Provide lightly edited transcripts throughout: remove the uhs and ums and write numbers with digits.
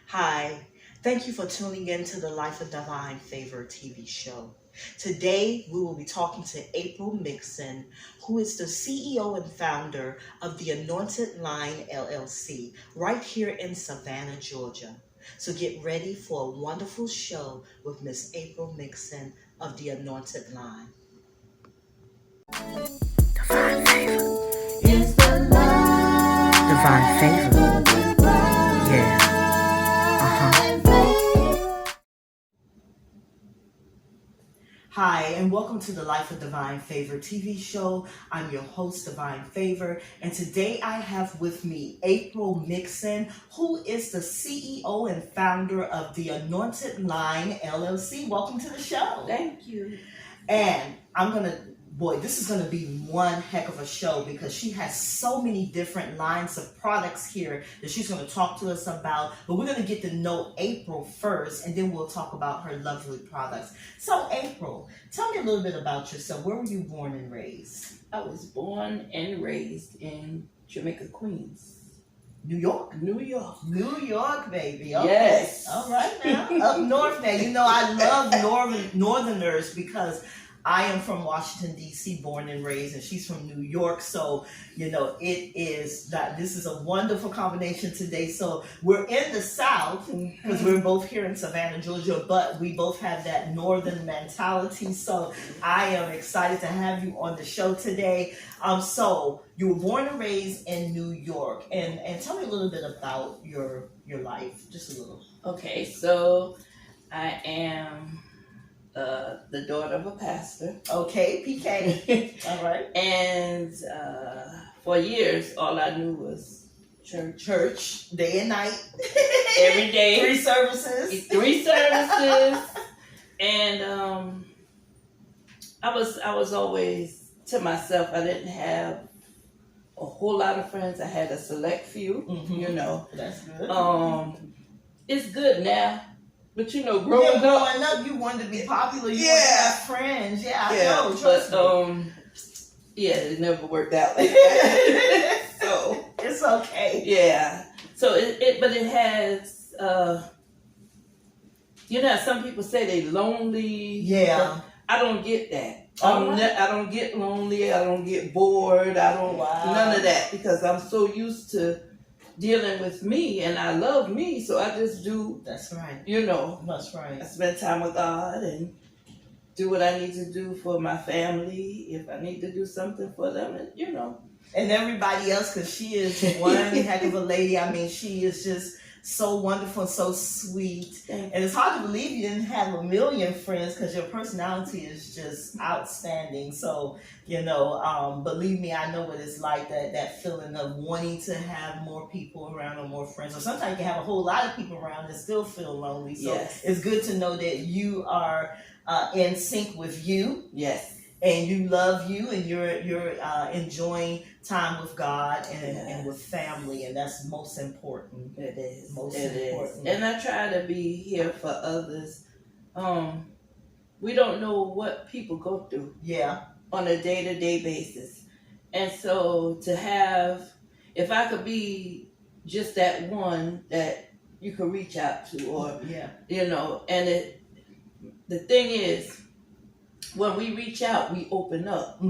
Hi, thank you for tuning in to the Life of Divine Favor TV show. Today, we will be talking to April Mixon, who is the CEO and founder of the Anointed Line LLC, right here in Savannah, Georgia. So get ready for a wonderful show with Miss April Mixon of the Anointed Line. Divine Favor. Is the light. Divine Favor. Yeah. Hi, and welcome to the Life of Divine Favor TV show. I'm your host, Divine Favor, and today I have with me April Mixon, who is the CEO and founder of the Anointed Line LLC. Welcome to the show. Thank you. And this is going to be one heck of a show because she has so many different lines of products here that she's going to talk to us about. But we're going to get to know April first, and then we'll talk about her lovely products. So, April, tell me a little bit about yourself. Where were you born and raised? I was born and raised in Jamaica, Queens. New York? New York. New York, baby. Okay. Yes. All right now. Up north now. You know, I love northerners because I am from Washington, D.C., born and raised, and she's from New York. So, this is a wonderful combination today. So we're in the South because we're both here in Savannah, Georgia, but we both have that northern mentality. So I am excited to have you on the show today. So you were born and raised in New York, and tell me a little bit about your life, just a little. Okay, so I am the daughter of a pastor. Okay, PK. All right. And for years, all I knew was church. Church, day and night. Every day. 3 services. 3 services. And I was always to myself. I didn't have a whole lot of friends. I had a select few, That's good. It's good now. But growing up, you wanted to be popular. You wanted to have friends. Yeah, I know. Trust me. It never worked out like that. So it's okay. Yeah. So but it has. Some people say they lonely. Yeah. I don't get that. I don't get lonely. I don't get bored. I don't none of that because I'm so used to dealing with me, and I love me, so I just do. That's right. That's right. I spend time with God and do what I need to do for my family. If I need to do something for them, and everybody else, because she is one heck of a lady. I mean, she is just so wonderful and so sweet. And it's hard to believe you didn't have a million friends because your personality is just outstanding. So, believe me, I know what it's like, that feeling of wanting to have more people around or more friends. Or sometimes you can have a whole lot of people around and still feel lonely. So It's good to know that you are in sync with you. Yes. And you love you, and you're enjoying time with God and with family, and that's most important. It is most important. And I try to be here for others. We don't know what people go through. Yeah. On a day-to-day basis, and so to have, if I could be just that one that you could reach out to, or and the thing is, when we reach out, we open up.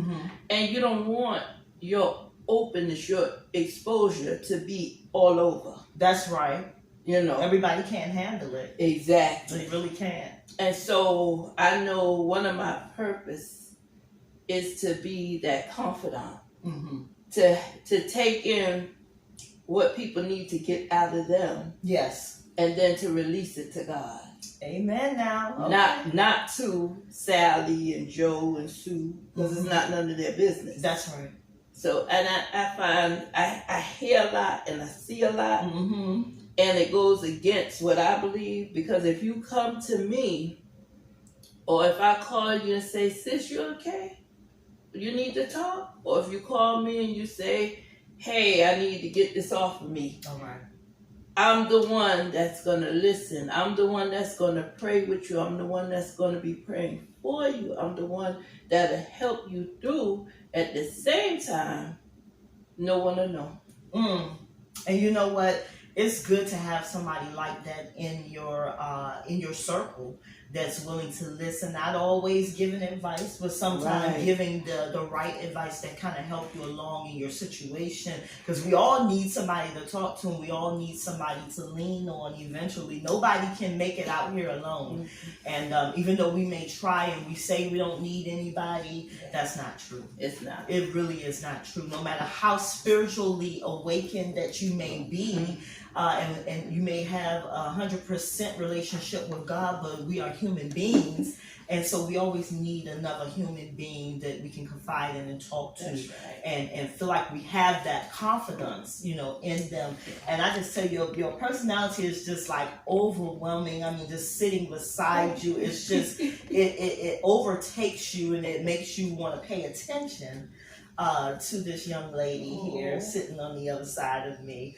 And you don't want your openness, your exposure to be all over. That's right. Everybody can't handle it. Exactly. They really can't. And so I know one of my purpose is to be that confidant. To take in what people need to get out of them. Yes. And then to release it to God. Amen now. Okay. Not to Sally and Joe and Sue, because it's not none of their business. That's right. So, and I find I hear a lot and I see a lot, and it goes against what I believe, because if you come to me, or if I call you and say, sis, you okay? You need to talk? Or if you call me and you say, hey, I need to get this off of me. All right. I'm the one that's going to listen. I'm the one that's going to pray with you. I'm the one that's going to be praying for you. I'm the one that'll help you through. At the same time, no one will know. And you know what? It's good to have somebody like that in your circle that's willing to listen, not always giving advice, but sometimes giving the right advice that kind of help you along in your situation. Because we all need somebody to talk to, and we all need somebody to lean on eventually. Nobody can make it out here alone. And even though we may try and we say we don't need anybody, that's not true. It's not. It really is not true. No matter how spiritually awakened that you may be, and you may have 100% relationship with God, but we are human beings, and so we always need another human being that we can confide in and talk to, and feel like we have that confidence, in them. And I just tell you, your personality is just like overwhelming. I mean, just sitting beside you, it's just it overtakes you, and it makes you want to pay attention to this young lady here sitting on the other side of me.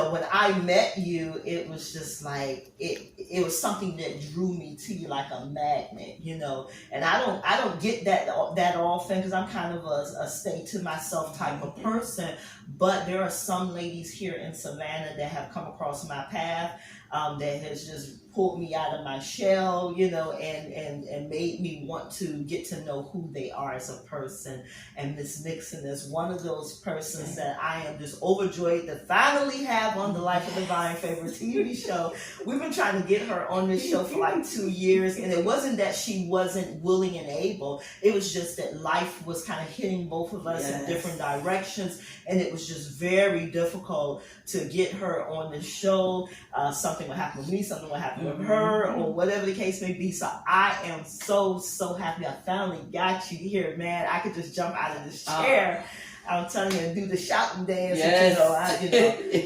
When I met you, it was just like it was something that drew me to you like a magnet, and I don't get that often, because I'm kind of a stay to myself type of person. But there are some ladies here in Savannah that have come across my path that has just pulled me out of my shell, and made me want to get to know who they are as a person. And Miss Mixon is one of those persons that I am just overjoyed to finally have on the Life of Divine favorite TV show. We've been trying to get her on this show for like 2 years, and it wasn't that she wasn't willing and able. It was just that life was kind of hitting both of us in different directions, and it was just very difficult to get her on the show. Something would happen with me, something would happen with her, or whatever the case may be. So I am so happy I finally got you here, man. I could just jump out of this chair. I'm telling you, and do the shouting dance. Yes.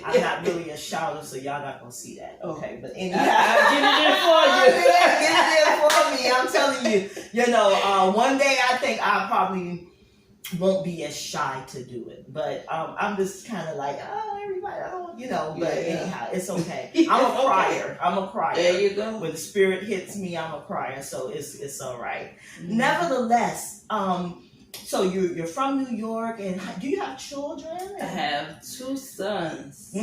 I'm not really a shouter, so y'all not gonna see that. Okay, but anyhow, I'll get it in for you. Get it in for me. I'm telling you. One day I think I probably won't be as shy to do it, but I'm just kind of like, everybody, but anyhow, it's okay. I'm a crier. I'm a crier. There you go. When the spirit hits me, I'm a crier, so it's all right. Nevertheless, so you're from New York, and do you have children? I have 2 sons.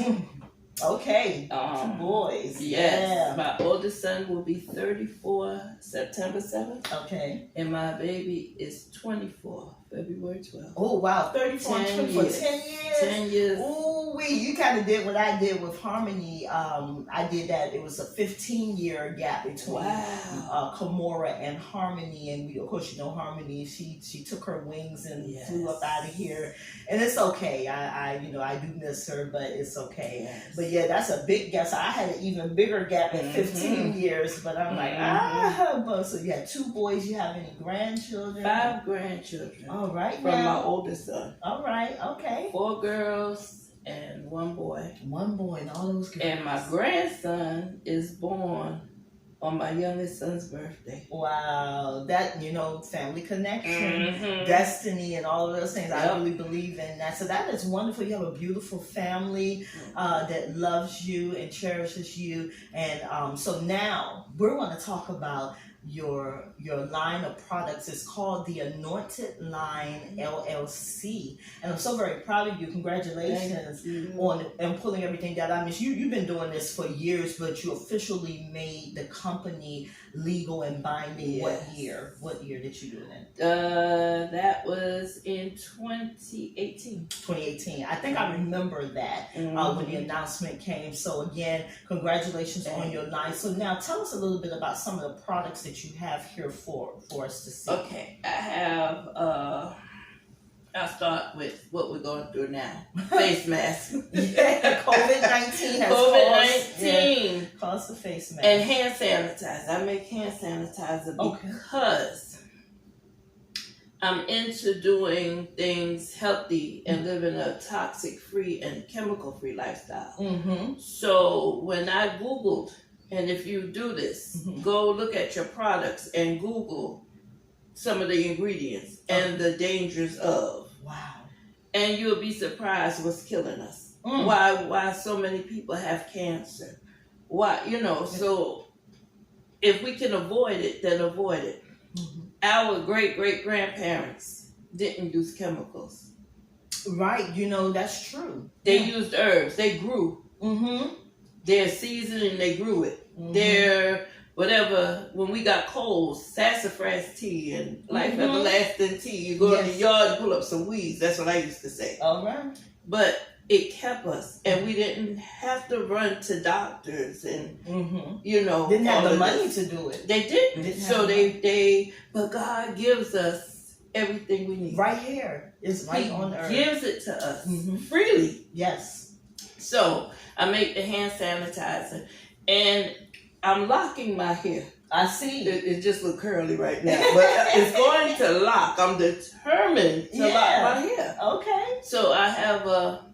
Okay, 2 boys. Yes. Yeah. My oldest son will be 34 September 7th. Okay. And my baby is 24 February 12th. Oh, wow. 34 and 24. 10 years? 10 years. Ooh, you kind of did what I did with Harmony. I did that. It was a 15-year gap between Kimora and Harmony. And of course, Harmony, she took her wings and flew up out of here. And it's okay. I do miss her, but it's okay. Yes. But yeah, that's a big gap. So I had an even bigger gap at 15 years. But I'm like, so you had 2 boys. You have any grandchildren? 5 grandchildren. All right. From my oldest son. All right. Okay. 4 girls and 1 boy. 1 boy and all those girls. And my grandson is born on my youngest son's birthday. Wow. That, family connection, destiny, and all of those things. I really believe in that. So that is wonderful. You have a beautiful family that loves you and cherishes you. And so now we're going to talk about your line of products. Is called the Anointed Line LLC, and I'm so very proud of you. Congratulations on pulling everything down. I mean, you've been doing this for years, but you officially made the company legal and binding. Yes. What year did you do that? That was in 2018. 2018. I think I remember that when the announcement came. So again, congratulations on your line. So now tell us a little bit about some of the products that you have here for us to see. Okay, I have I'll start with what we're going through now. Face mask. COVID-19 has caused the face mask. And hand sanitizer. I make hand sanitizer because I'm into doing things healthy and living a toxic-free and chemical-free lifestyle. So when I Googled, and if you do this, go look at your products and Google some of the ingredients and the dangers of. Wow. And you'll be surprised what's killing us. Why so many people have cancer? Why, so if we can avoid it, then avoid it. Mm-hmm. Our great grandparents didn't use chemicals. Right, that's true. They used herbs. They grew. Mm-hmm. Their seasoning, they grew it. Mm-hmm. Their whatever. When we got colds, sassafras tea and life everlasting tea. You go in the yard and pull up some weeds. That's what I used to say. All right. But it kept us, and we didn't have to run to doctors, and didn't have the money to do it. They didn't. So but God gives us everything we need. Right here. It's right on earth. He gives it to us freely. Yes. So I make the hand sanitizer, and I'm locking my hair. I see. It just look curly right now, but it's going to lock. I'm determined to lock my hair. Okay. So I have a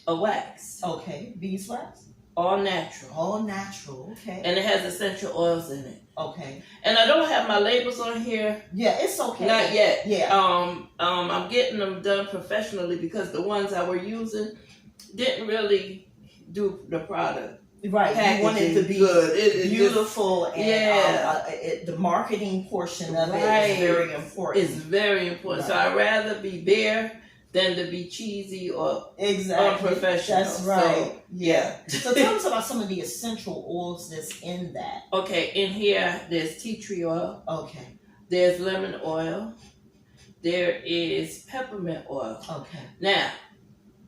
wax. Okay. Beeswax? All natural. All natural. Okay. And it has essential oils in it. Okay. And I don't have my labels on here. Yeah, it's okay. Not yet. Yeah. I'm getting them done professionally because the ones I were using didn't really do the product. Right, you want it to be good. beautiful, and the marketing portion of it is very important. It's very important. Right. So I'd rather be bare than to be cheesy or unprofessional. That's right. So, so tell us about some of the essential oils that's in that. Okay, in here there's tea tree oil. Okay. There's lemon oil. There is peppermint oil. Okay. Now,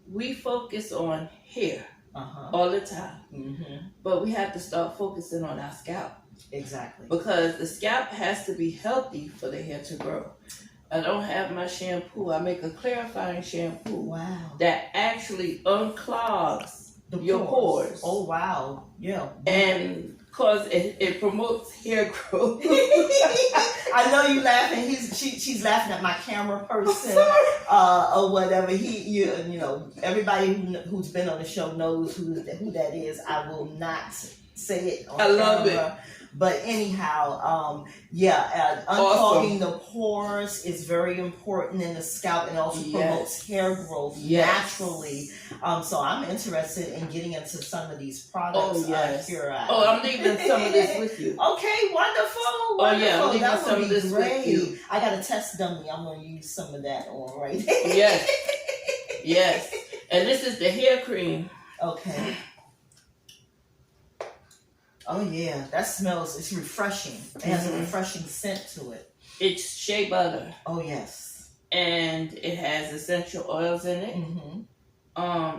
we focus on hair. All the time. But we have to start focusing on our scalp. Exactly. Because the scalp has to be healthy for the hair to grow. I don't have my shampoo. I make a clarifying shampoo. Wow. That actually unclogs your pores. Oh, wow. Yeah. And because it promotes hair growth. I know you laughing. She's laughing at my camera person or whatever. Everybody who's been on the show knows who that is. I will not say it on camera. Love it. But anyhow, unclogging the pores is very important in the scalp, and also promotes hair growth naturally. So I'm interested in getting into some of these products here. I'm leaving some of this with you. Okay, wonderful. I'm leaving that some would of be this great. with you. I got a test dummy. I'm going to use some of that on right Yes. And this is the hair cream. Okay. Oh yeah, that smells. It's refreshing. It has a refreshing scent to it. It's shea butter. Oh yes. And it has essential oils in it.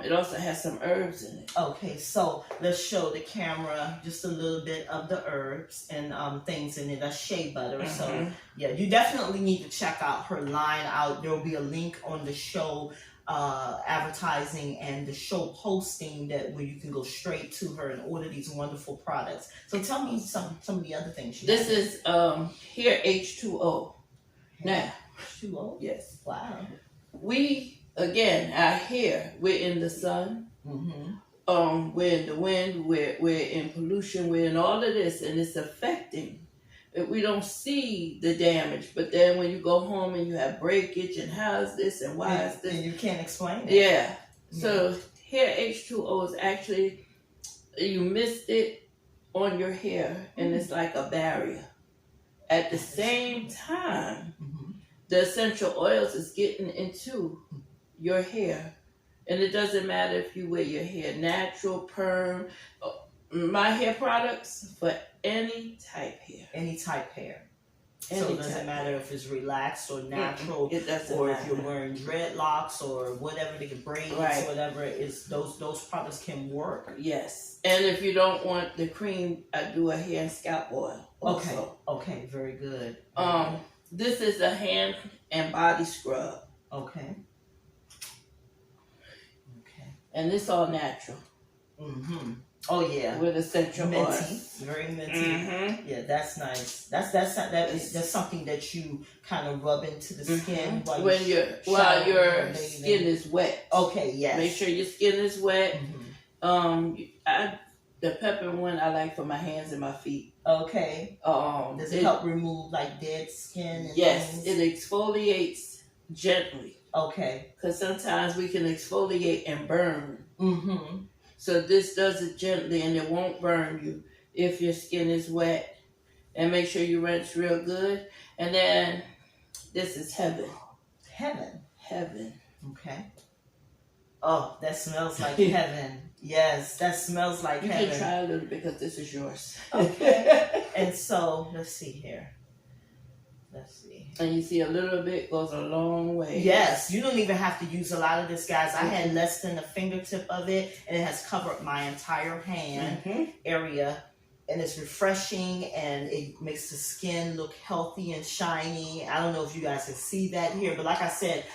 It also has some herbs in it. Okay, so let's show the camera just a little bit of the herbs and things in it. That's shea butter. So yeah, you definitely need to check out her line out. There will be a link on the show advertising and the show posting where you can go straight to her and order these wonderful products. So tell me some of the other things. This is hair H2O. Now, H2O? Yes. Wow. Again, our hair, we're in the sun, we're in the wind, we're in pollution, we're in all of this, and it's affecting. We don't see the damage, but then when you go home and you have breakage and how is this and why is this? And you can't explain it. Yeah. So hair H2O is actually, you missed it on your hair and it's like a barrier. At the same time, the essential oils is getting into your hair. And it doesn't matter if you wear your hair natural, perm, my hair products for any type hair. Any type hair. So it doesn't matter if it's relaxed or natural, it doesn't or matter. if you're wearing dreadlocks or whatever, the braids, whatever it is, those products can work. Yes. And if you don't want the cream, I do a hair and scalp oil also. Okay, very good. This is a hand and body scrub. Okay. And this all natural. Oh yeah, with essential minty, very minty. Yeah, that's nice. That's something that you kind of rub into the skin while your skin is wet. Okay, yes. Make sure your skin is wet. The pepper one I like for my hands and my feet. Okay. Does it help remove like dead skin? And yes, it exfoliates gently. Okay. Because sometimes we can exfoliate and burn Mm-hmm. So this does it gently, and it won't burn you if your skin is wet. And make sure you rinse real good. And then this is heaven. Heaven. Okay. Oh, that smells like heaven. Yes, that smells like heaven. You can try a little bit because this is yours. Okay. And so, let's see here. Let's see. And you see a little bit goes a long way. Yes, you don't even have to use a lot of this, guys. I had less than a fingertip of it, and it has covered my entire hand area. And it's refreshing, and it makes the skin look healthy and shiny. I don't know if you guys can see that here, but like I said,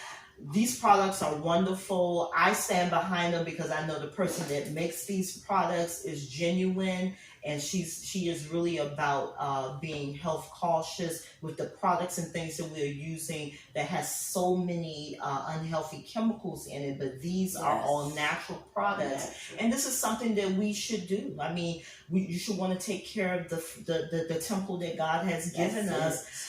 these products are wonderful. I stand behind them because I know the person that makes these products is genuine, and she is really about being health cautious with the products and things that we're using that has so many unhealthy chemicals in it. But these are all natural products, and this is something that we should do. I mean, you should want to take care of the temple that God has given us.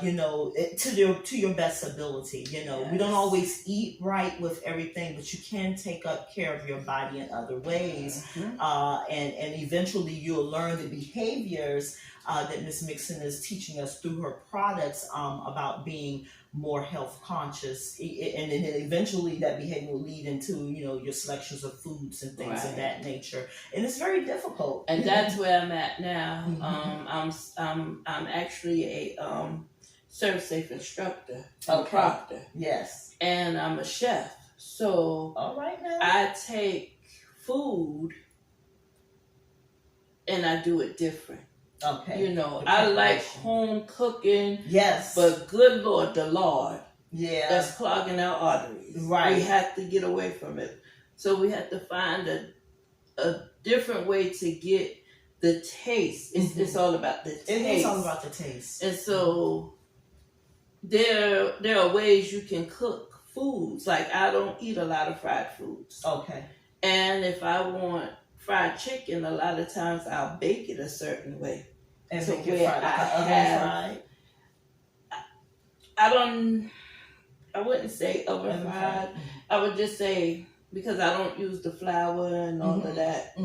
You know, to your best ability. You know, we don't always eat right with everything, but you can take up care of your body in other ways. And eventually you'll learn the behaviors that Miss Mixon is teaching us through her products about being more health conscious, and then eventually that behavior will lead into, you know, your selections of foods and things of that nature. And it's very difficult. And that's where I'm at now. I'm actually a serve safe instructor, a proctor. Yes. And I'm a chef. So all right now, I take food and I do it different. Okay. You know, I like home cooking. Yes. But good Lord, the Lord. Yeah. That's clogging our arteries. Right. We have to get away from it. So we have to find a different way to get the taste. It's all about the taste. It is all about the taste. And so there are ways you can cook foods. Like, I don't eat a lot of fried foods. Okay. And if I want fried chicken, a lot of times I'll bake it a certain way. And so make it fried, like fried. I wouldn't say oven fried. I would just say, because I don't use the flour and all of that.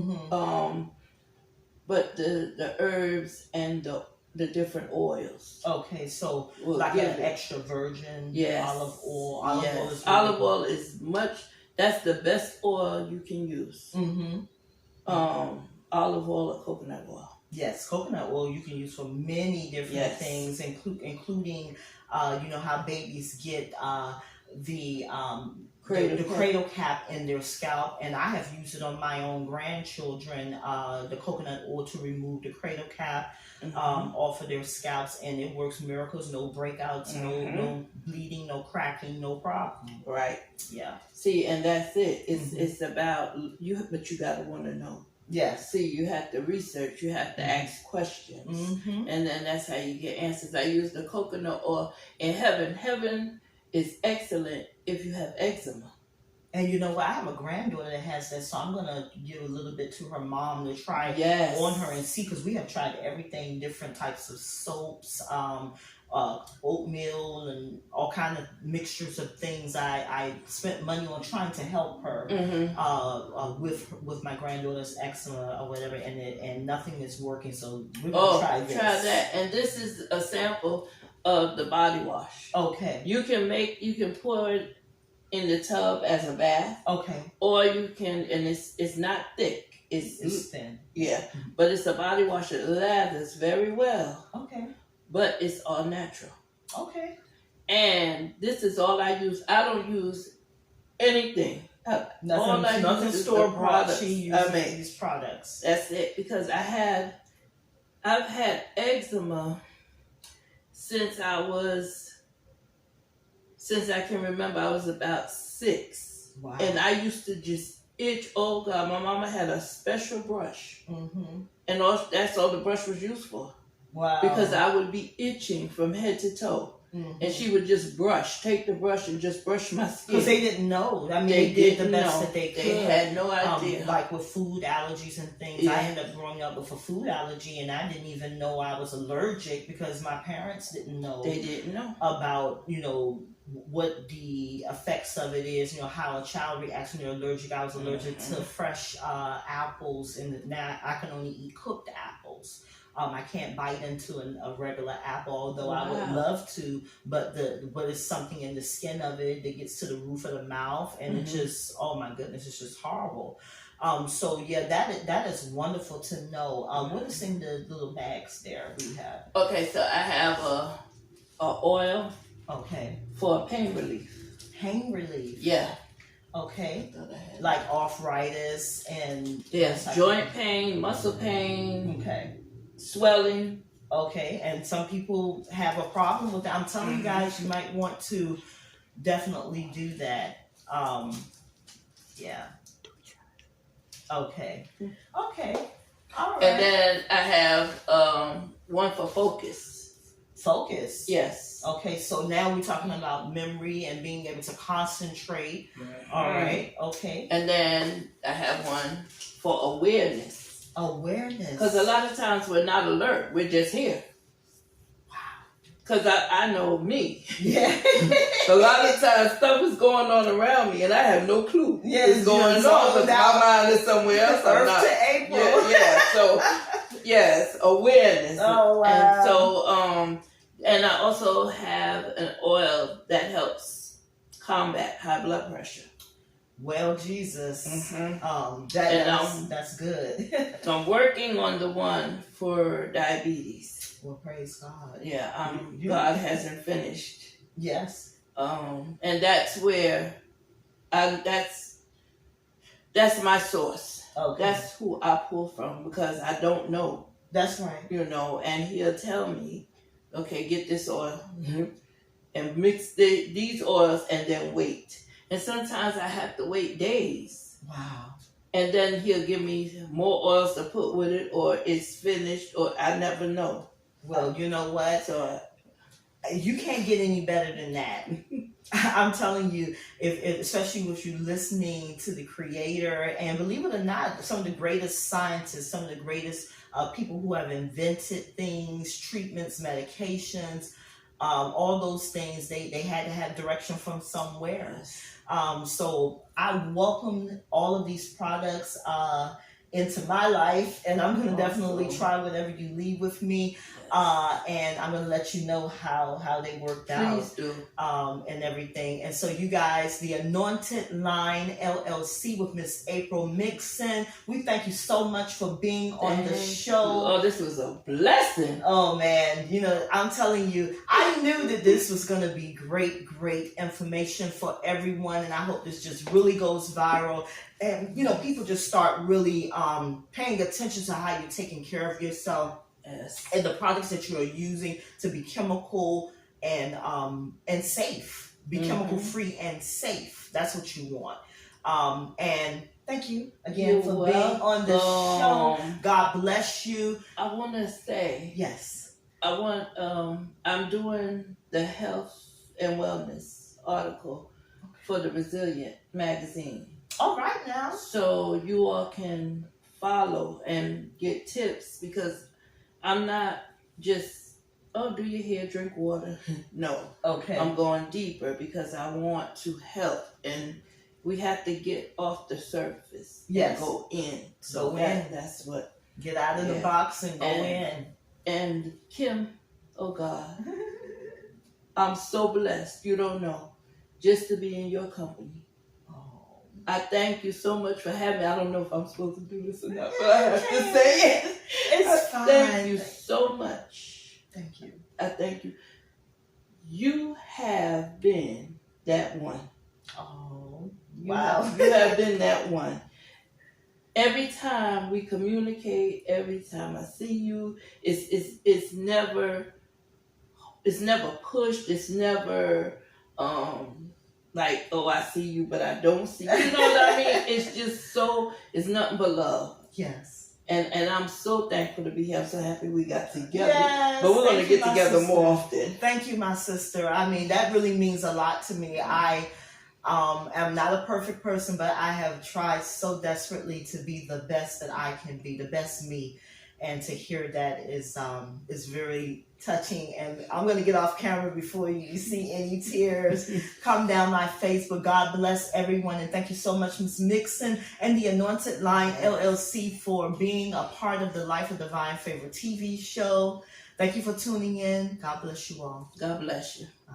But the herbs and the different oils. Okay, so like an extra virgin olive oil. Olive oil is that's the best oil you can use. Olive oil or coconut oil. Yes, coconut oil you can use for many different things, including you know how babies get the cradle cap in their scalp, and I have used it on my own grandchildren, the coconut oil to remove the cradle cap off of their scalps, and it works miracles. No breakouts, no bleeding, no cracking, no problem. Right. Yeah. See, and that's it. It's about you, but you gotta want to know. Yes. See, you have to research. You have to ask questions, and then that's how you get answers. I use the coconut oil in heaven. Heaven is excellent if you have eczema. And you know what? I have a granddaughter that has that, so I'm gonna give a little bit to her mom to try on her and see, because we have tried everything, different types of soaps, oatmeal, and all kind of mixtures of things. I spent money on trying to help her with my granddaughter's eczema or whatever, and nothing is working. So we're gonna try this. Try that, and this is a sample of the body wash. Okay. You can pour it in the tub as a bath. Okay. Or you can, and it's not thick. It's thin. Yeah. But it's a body wash that lathers very well. Okay. But it's all natural. Okay. And this is all I use. I don't use anything. Nothing store bought. She uses these products. That's it. Because I've had eczema since I can remember. I was about 6. Wow. And I used to just itch. Oh God, my mama had a special brush. And that's all the brush was used for. Wow. Because I would be itching from head to toe. And she would just take the brush and just brush my skin. Because they didn't know. I mean, they did the best that they could. They had no idea. Like with food allergies and things. I ended up growing up with a food allergy, and I didn't even know I was allergic because my parents didn't know. They didn't know about, what the effects of it is, how a child reacts when they're allergic. I was allergic to fresh apples, and now I can only eat cooked apples. I can't bite into a regular apple, although I would love to, but it's something in the skin of it that gets to the roof of the mouth, and it just, oh my goodness, it's just horrible. So yeah, that is wonderful to know. What is in the little bags there we have? Okay, so I have a oil. Okay. For pain relief. Pain relief. Yeah. Okay. Like arthritis and joint pain, muscle pain. Okay. Swelling. Okay, and some people have a problem with that. I'm telling you guys, you might want to definitely do that. Yeah. Okay. Okay. All right. And then I have one for focus. Focus? Yes. Okay, so now we're talking about memory and being able to concentrate. All right. Okay. And then I have one for awareness. Awareness. Because a lot of times we're not alert. We're just here. Wow. Because I know me. Yeah. A lot of times stuff is going on around me and I have no clue what's going on because my mind is somewhere else. Earth to April. Yeah. So, yes, awareness. Oh, wow. And so, and I also have an oil that helps combat high blood pressure. Well, Jesus, that's good. So I'm working on the one for diabetes. Well, praise God. Yeah, God hasn't finished. Yes. And that's where, that's my source. Okay. That's who I pull from because I don't know. That's right. And he'll tell me, okay, get this oil and mix these oils and then wait. And sometimes I have to wait days. Wow. And then he'll give me more oils to put with it, or it's finished, or I never know. Well, you know what? So you can't get any better than that. I'm telling you, if especially with you listening to the Creator, and believe it or not, some of the greatest scientists, some of the greatest people who have invented things, treatments, medications, all those things, they had to have direction from somewhere. So I welcome all of these products into my life, and I'm going to definitely try whatever you leave with me, and I'm going to let you know how they worked out. Please do. And everything. And so you guys, the Anointed Line LLC with Miss April Mixon, we thank you so much for being on the show. Oh, this was a blessing. Oh man, I'm telling you, I knew that this was going to be great information for everyone, and I hope this just really goes viral. And people just start really paying attention to how you're taking care of yourself. Yes. And the products that you are using to be chemical and safe, be chemical free and safe. That's what you want. And thank you again for being on the show. God bless you. I want to say yes. I'm doing the health and wellness article for the Resilient magazine. All right now. So you all can follow and get tips because I'm not just, do your hair, drink water. No. Okay. I'm going deeper because I want to help, and we have to get off the surface and go in. So that's what. Get out of the box and go in. And Kim, oh God, I'm so blessed. You don't know, just to be in your company. I thank you so much for having me. I don't know if I'm supposed to do this or not, but I have to say it. It's fine. Thank you so much. Thank you. I thank you. You have been that one. Oh, wow. You have been that one. Every time we communicate, every time I see you, it's never pushed. It's never like, oh, I see you, but I don't see you. You know what I mean? It's just it's nothing but love. Yes. And I'm so thankful to be here. I'm so happy we got together. Yes, but we're going to get together more often. Thank you, my sister. I mean, that really means a lot to me. I am not a perfect person, but I have tried so desperately to be the best that I can be, the best me. and to hear that is very touching. And I'm going to get off camera before you see any tears come down my face. But God bless everyone, and thank you so much, Ms. Mixon and the Anointed Line LLC for being a part of the Life of Divine Favor TV show. Thank you for tuning in. God bless you all. God bless you. Bye.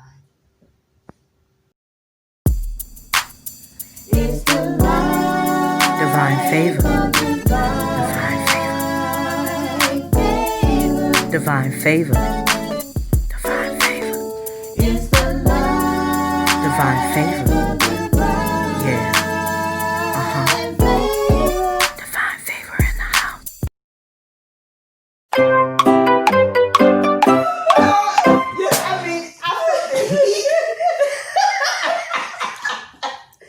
It's the light. Divine favor. Divine favor. Divine favor. It's the light. Divine favor. Yeah. Divine favor in the house. I mean, I felt the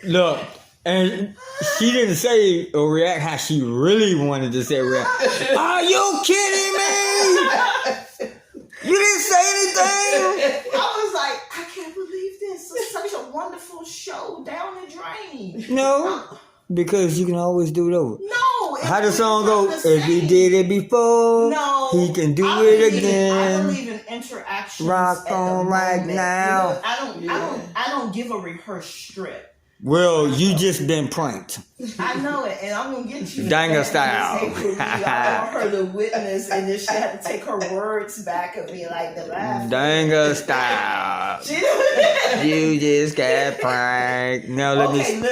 heat. Look, and she didn't say or react how she really wanted to say react. Are you kidding me? You didn't say anything? I was like, I can't believe this. It's such a wonderful show, down the drain. No, because you can always do it over. No. How the song go? If he did it before, No, he can do I it believe again. I believe in interactions. Rock at the on right moment. now. You know, I don't give a rehearsed strip. Well, you just been pranked. I know it, and I'm gonna get you. Danga style. I want her to witness, and then she had to take her words back and be like the last. Danga style. You just got pranked. Now let me.